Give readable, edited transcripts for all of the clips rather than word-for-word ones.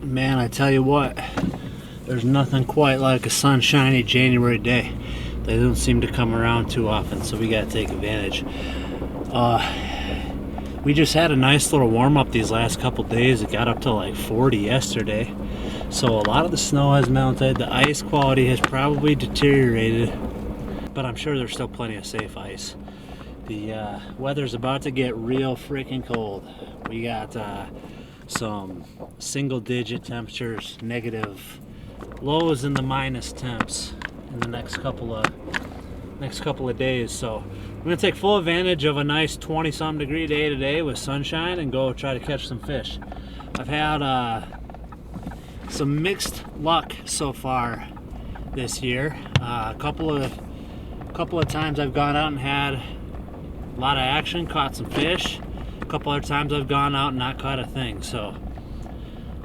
Man, I tell you what, there's nothing quite like a sunshiny January day. They don't seem to come around too often, so we gotta take advantage. We just had a nice little warm up these last couple days. It got up to like 40 yesterday. So a lot of the snow has melted. The ice quality has probably deteriorated, but I'm sure there's still plenty of safe ice. The weather's about to get real freaking cold. We got some single digit temperatures, negative lows in the minus temps in the next couple of days. So we're gonna take full advantage of a nice 20-some degree day today with sunshine and go try to catch some fish. I've had some mixed luck so far this year. A couple of times I've gone out and had a lot of action, caught some fish. A couple other times I've gone out and not caught a thing. So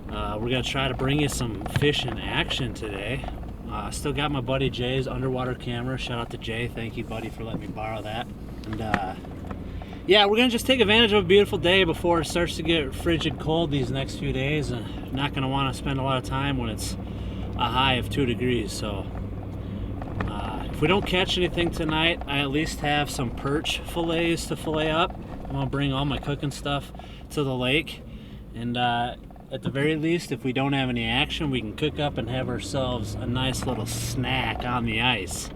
we're gonna try to bring you some fish in action today. Still got my buddy Jay's underwater camera. Shout out to Jay. Thank you, buddy, for letting me borrow that. And yeah, we're gonna just take advantage of a beautiful day before it starts to get frigid cold these next few days. And not gonna want to spend a lot of time when it's a high of 2 degrees. So if we don't catch anything tonight, I at least have some perch fillets to fillet up. I'm gonna bring all my cooking stuff to the lake, and at the very least, if we don't have any action, we can cook up and have ourselves a nice little snack on the ice.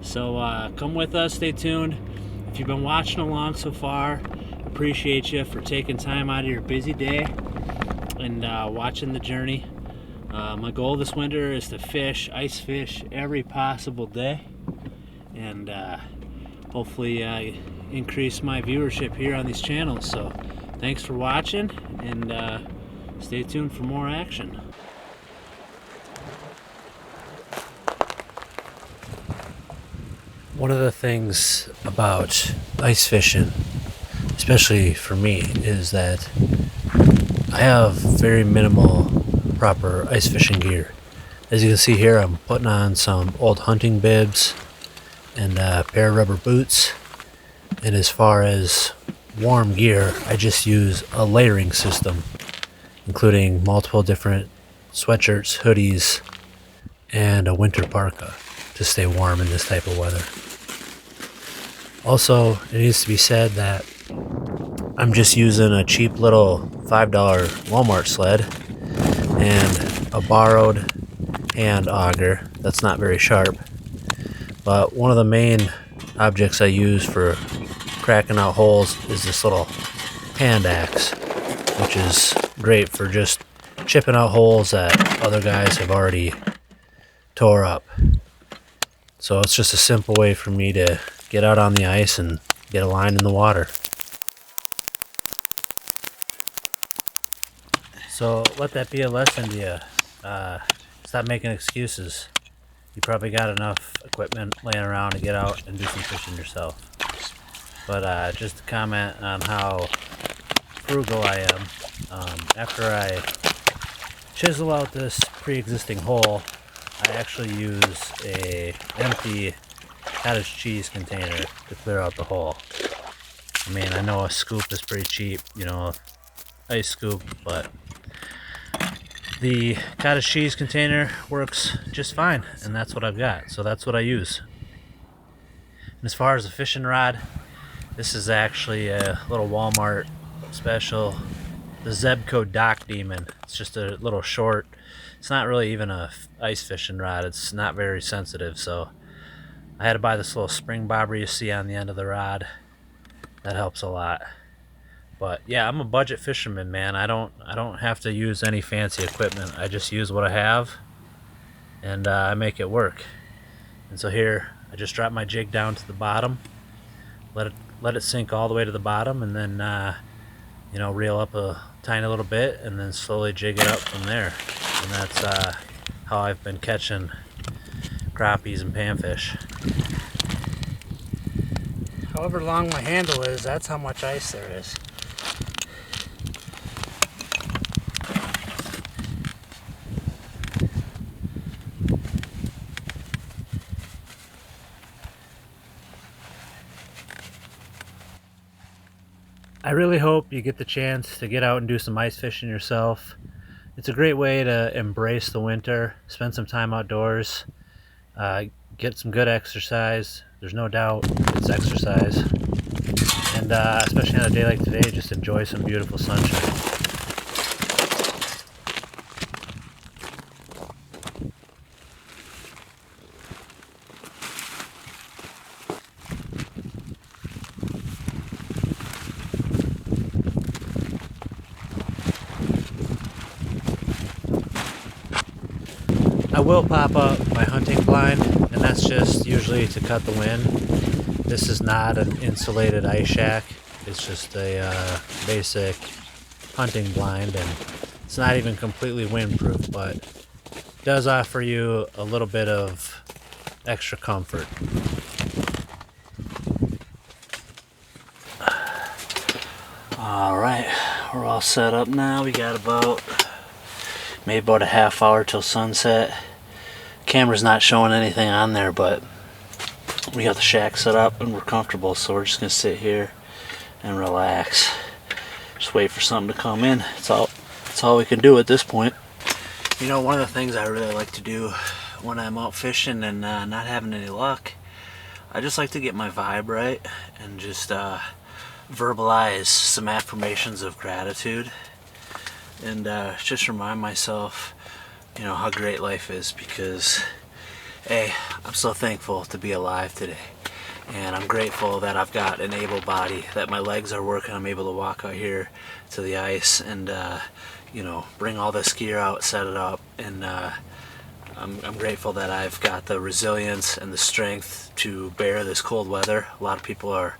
So come with us, stay tuned. If you've been watching along so far, appreciate you for taking time out of your busy day and watching the journey. My goal this winter is to ice fish every possible day, and hopefully increase my viewership here on these channels. So thanks for watching, and stay tuned for more action. One of the things about ice fishing, especially for me, is that I have very minimal proper ice fishing gear. As you can see here, I'm putting on some old hunting bibs and a pair of rubber boots. And as far as warm gear, I just use a layering system, including multiple different sweatshirts, hoodies, and a winter parka to stay warm in this type of weather. Also, it needs to be said that I'm just using a cheap little $5 Walmart sled and a borrowed hand auger that's not very sharp. But one of the main objects I use for cracking out holes is this little hand axe, which is great for just chipping out holes that other guys have already tore up. So it's just a simple way for me to get out on the ice and get a line in the water. So let that be a lesson to you. Stop making excuses. You probably got enough equipment laying around to get out and do some fishing yourself. But just to comment on how frugal I am, after I chisel out this pre-existing hole, I actually use a empty cottage cheese container to clear out the hole. I mean, I know a scoop is pretty cheap, ice scoop, but the cottage cheese container works just fine, and that's what I've got, so that's what I use. And as far as a fishing rod, this is actually a little Walmart special, the Zebco Dock Demon. It's just a little short, it's not really even a ice fishing rod, it's not very sensitive, so I had to buy this little spring bobber you see on the end of the rod. That helps a lot. But yeah, I'm a budget fisherman, man. I don't have to use any fancy equipment. I just use what I have, and I make it work. And so here, I just drop my jig down to the bottom, let it sink all the way to the bottom, and then reel up a tiny little bit, and then slowly jig it up from there. And that's how I've been catching crappies and panfish. However long my handle is, that's how much ice there is. I really hope you get the chance to get out and do some ice fishing yourself. It's a great way to embrace the winter, spend some time outdoors, uh, get some good exercise. There's no doubt it's exercise. And especially on a day like today, just enjoy some beautiful sunshine. I will pop up my hunting blind, and that's just usually to cut the wind. This is not an insulated ice shack. It's just a basic hunting blind, and it's not even completely windproof, but it does offer you a little bit of extra comfort. All right, we're all set up now. We got maybe about a half hour till sunset. Camera's not showing anything on there, but we got the shack set up and we're comfortable, so we're just gonna sit here and relax. Just wait for something to come in. It's all we can do at this point. You know, one of the things I really like to do when I'm out fishing and not having any luck, I just like to get my vibe right and just verbalize some affirmations of gratitude and just remind myself, you know, how great life is, because hey, I'm so thankful to be alive today, and I'm grateful that I've got an able body, that my legs are working, I'm able to walk out here to the ice and you know, bring all this gear out, set it up, and I'm grateful that I've got the resilience and the strength to bear this cold weather. A lot of people are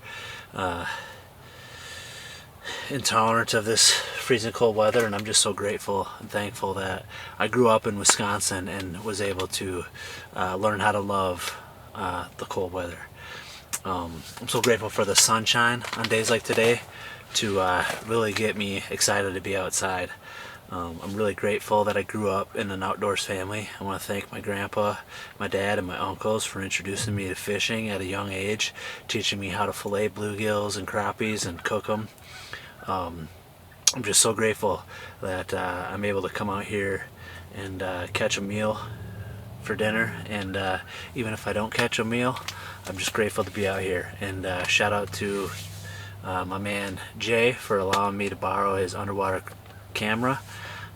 intolerant of this freezing cold weather, and I'm just so grateful and thankful that I grew up in Wisconsin and was able to learn how to love the cold weather. I'm so grateful for the sunshine on days like today to really get me excited to be outside. I'm really grateful that I grew up in an outdoors family. I want to thank my grandpa, my dad, and my uncles for introducing me to fishing at a young age, teaching me how to fillet bluegills and crappies and cook them. I'm just so grateful that I'm able to come out here and catch a meal for dinner, and even if I don't catch a meal, I'm just grateful to be out here. And shout out to my man Jay for allowing me to borrow his underwater camera.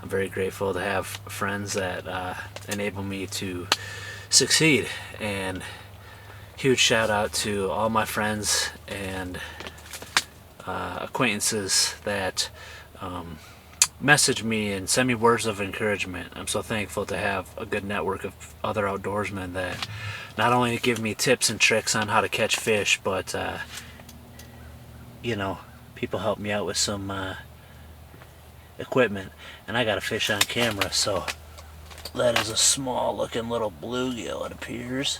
I'm very grateful to have friends that enable me to succeed, and huge shout out to all my friends and acquaintances that message me and send me words of encouragement. I'm so thankful to have a good network of other outdoorsmen that not only give me tips and tricks on how to catch fish, but you know, people help me out with some equipment, and I got a fish on camera. So that is a small looking little bluegill, it appears,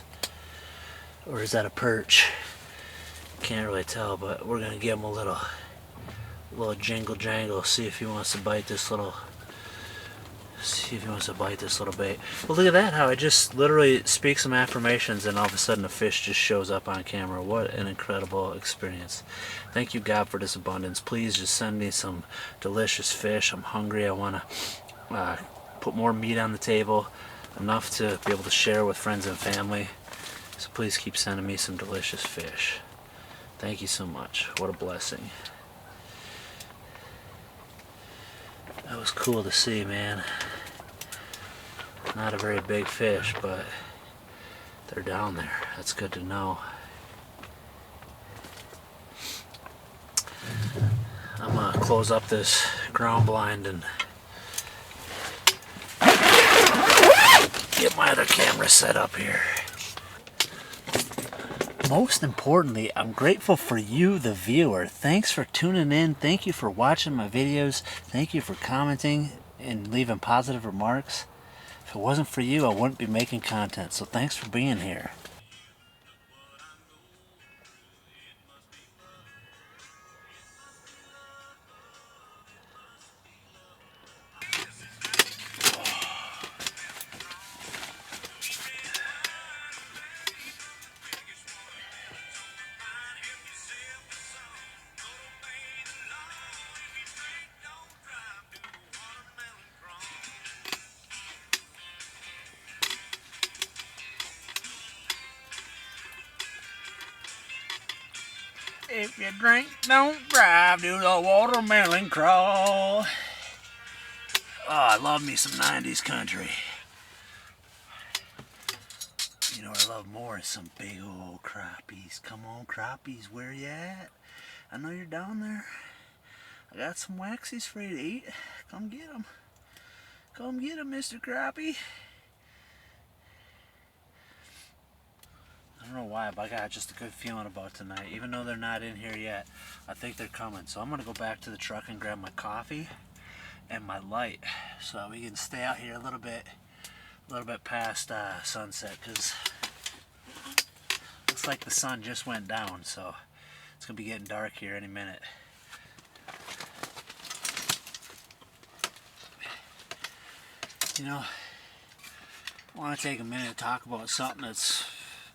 or is that a perch? Can't really tell, but we're gonna give him a little jingle jangle, see if he wants to bite this little bait. Well, look at that, how I just literally speak some affirmations and all of a sudden a fish just shows up on camera. What an incredible experience. Thank you, God, for this abundance. Please just send me some delicious fish. I'm hungry. I want to put more meat on the table, enough to be able to share with friends and family. So please keep sending me some delicious fish. Thank you so much. What a blessing. That was cool to see, man. Not a very big fish, but they're down there. That's good to know. I'm gonna close up this ground blind and get my other camera set up here. Most importantly, I'm grateful for you, the viewer. Thanks for tuning in. Thank you for watching my videos. Thank you for commenting and leaving positive remarks. If it wasn't for you, I wouldn't be making content. So thanks for being here. If you drink, don't drive, do the watermelon crawl. Oh, I love me some 90s country. You know what I love more is some big old crappies. Come on, crappies, where you at? I know you're down there. I got some waxies for you to eat. Come get them. Come get them, Mr. Crappie. I don't know why, but I got just a good feeling about tonight. Even though they're not in here yet, I think they're coming. So I'm going to go back to the truck and grab my coffee and my light so we can stay out here a little bit past sunset, because looks like the sun just went down, so it's going to be getting dark here any minute. You know, I want to take a minute to talk about something that's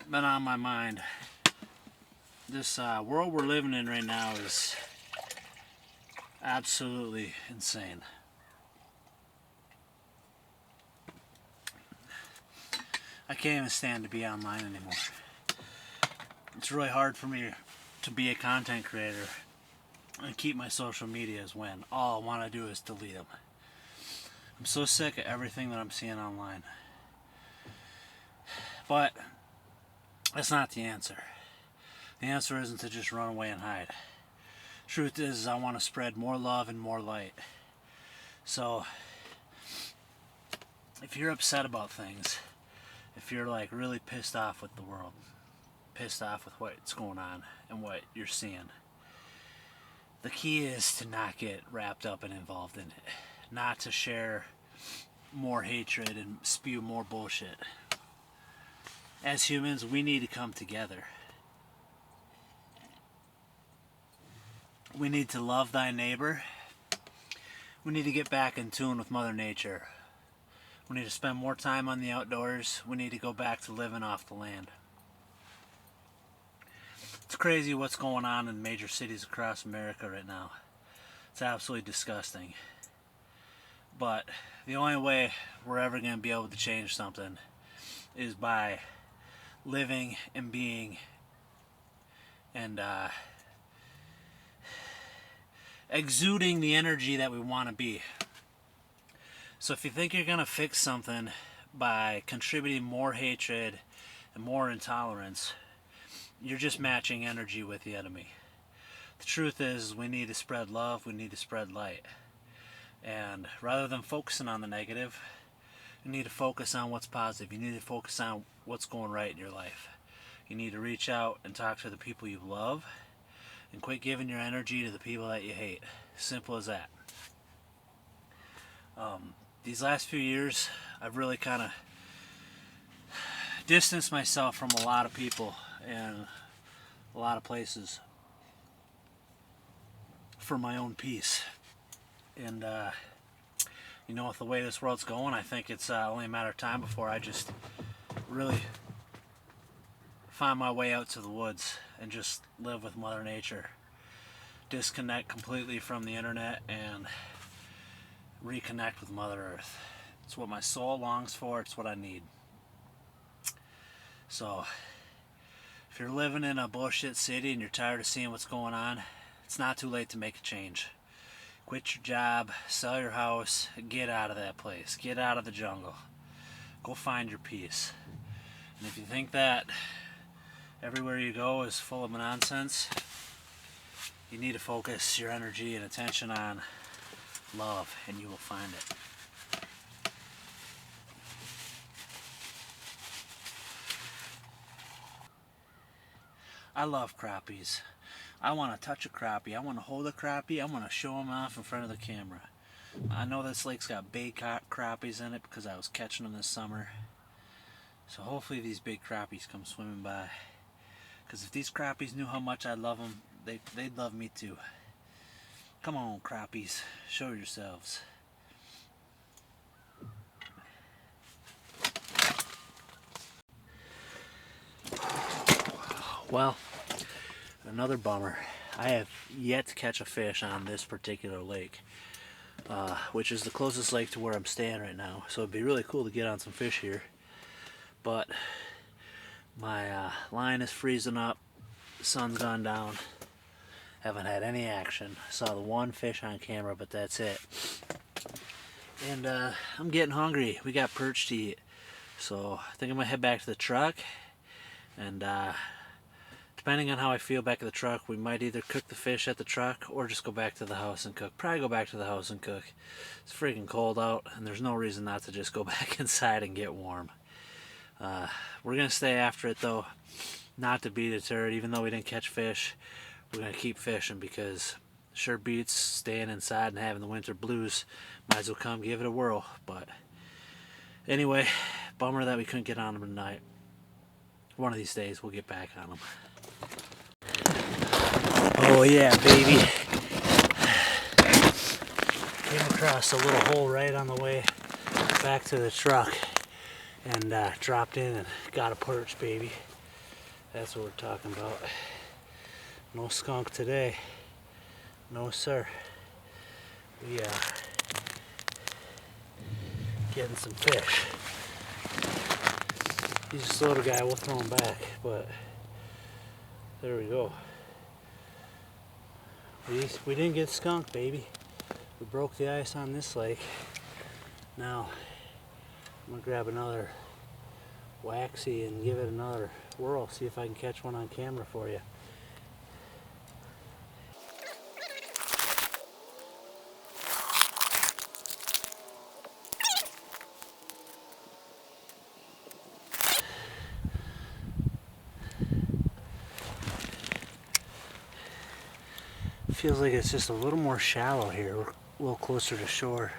been on my mind. This world we're living in right now is absolutely insane. I can't even stand to be online anymore. It's really hard for me to be a content creator and keep my social medias when all I want to do is delete them. I'm so sick of everything that I'm seeing online. But that's not the answer. The answer isn't to just run away and hide. Truth is, I want to spread more love and more light. So if you're upset about things, if you're like really pissed off with the world, pissed off with what's going on and what you're seeing, the key is to not get wrapped up and involved in it. Not to share more hatred and spew more bullshit. As humans, we need to come together. We need to love thy neighbor. We need to get back in tune with Mother Nature. We need to spend more time on the outdoors. We need to go back to living off the land. It's crazy what's going on in major cities across America right now. It's absolutely disgusting. But the only way we're ever going to be able to change something is by living and being and exuding the energy that we want to be. So if you think you're going to fix something by contributing more hatred and more intolerance, you're just matching energy with the enemy. The truth is, we need to spread love, we need to spread light. And rather than focusing on the negative, you need to focus on what's positive. You need to focus on what's going right in your life. You need to reach out and talk to the people you love and quit giving your energy to the people that you hate. Simple as that. These last few years, I've really kind of distanced myself from a lot of people and a lot of places for my own peace. And you know, with the way this world's going, I think it's only a matter of time before I just really find my way out to the woods and just live with Mother Nature. Disconnect completely from the internet and reconnect with Mother Earth. It's what my soul longs for, it's what I need. So, if you're living in a bullshit city and you're tired of seeing what's going on, it's not too late to make a change. Quit your job, sell your house, get out of that place, get out of the jungle. Go find your peace. And if you think that everywhere you go is full of nonsense, you need to focus your energy and attention on love, and you will find it. I love crappies. I want to touch a crappie. I want to hold a crappie. I want to show them off in front of the camera. I know this lake's got big crappies in it because I was catching them this summer. So hopefully these big crappies come swimming by. Because if these crappies knew how much I love them, they'd love me too. Come on, crappies. Show yourselves. Well, another bummer. I have yet to catch a fish on this particular lake, which is the closest lake to where I'm staying right now. So it'd be really cool to get on some fish here. But my line is freezing up. The sun's gone down. Haven't had any action. Saw the one fish on camera, but that's it. And I'm getting hungry. We got perch to eat. So I think I'm gonna head back to the truck, and depending on how I feel back at the truck, we might either cook the fish at the truck or just go back to the house and cook. Probably go back to the house and cook. It's freaking cold out, and there's no reason not to just go back inside and get warm. We're gonna stay after it though, not to be deterred. Even though we didn't catch fish, we're gonna keep fishing because sure beats staying inside and having the winter blues. Might as well come give it a whirl. But anyway, bummer that we couldn't get on them tonight. One of these days we'll get back on them. Oh yeah, baby. Came across a little hole right on the way back to the truck and dropped in and got a perch, baby. That's what we're talking about. No skunk today. No sir. We getting some fish. He's a slow guy, we'll throw him back, but there we go. We didn't get skunked, baby. We broke the ice on this lake. Now I'm gonna grab another waxy and give it another whirl, see if I can catch one on camera for you. Feels like it's just a little more shallow here. We're a little closer to shore.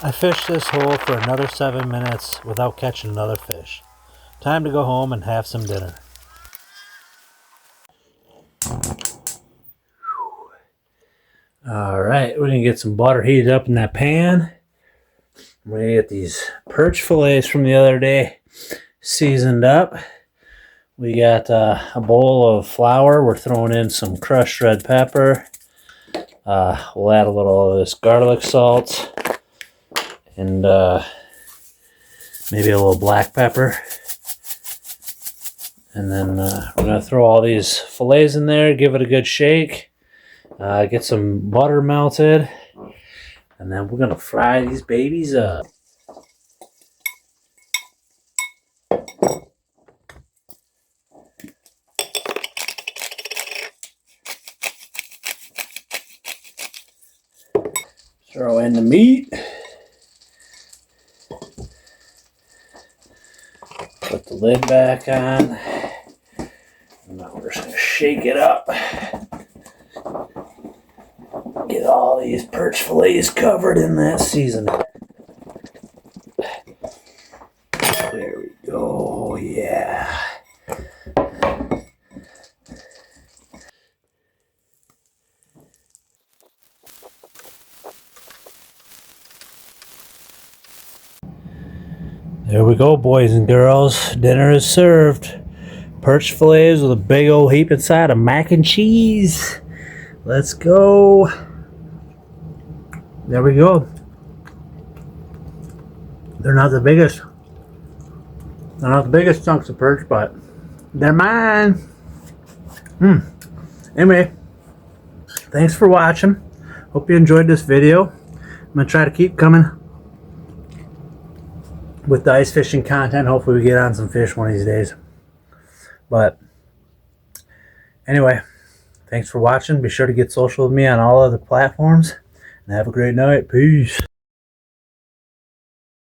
I fished this hole for another 7 minutes without catching another fish. Time to go home and have some dinner. Alright, we're going to get some butter heated up in that pan. We're going to get these perch fillets from the other day seasoned up. We got a bowl of flour. We're throwing in some crushed red pepper. We'll add a little of this garlic salt. And maybe a little black pepper. And then we're going to throw all these fillets in there, give it a good shake, get some butter melted, and then we're going to fry these babies up. Throw in the meat. Put the lid back on. And now we're just going to shake it up. Get all these perch fillets covered in that seasoning. There we go. Yeah. There we go, boys and girls. Dinner is served. Perch fillets with a big old heap inside of mac and cheese. Let's go. There we go. They're not the biggest. They're not the biggest chunks of perch, but they're mine. Anyway, thanks for watching. Hope you enjoyed this video. I'm going to try to keep coming with the ice fishing content. Hopefully we get on some fish one of these days. But anyway, thanks for watching. Be sure to get social with me on all other platforms. And have a great night. Peace.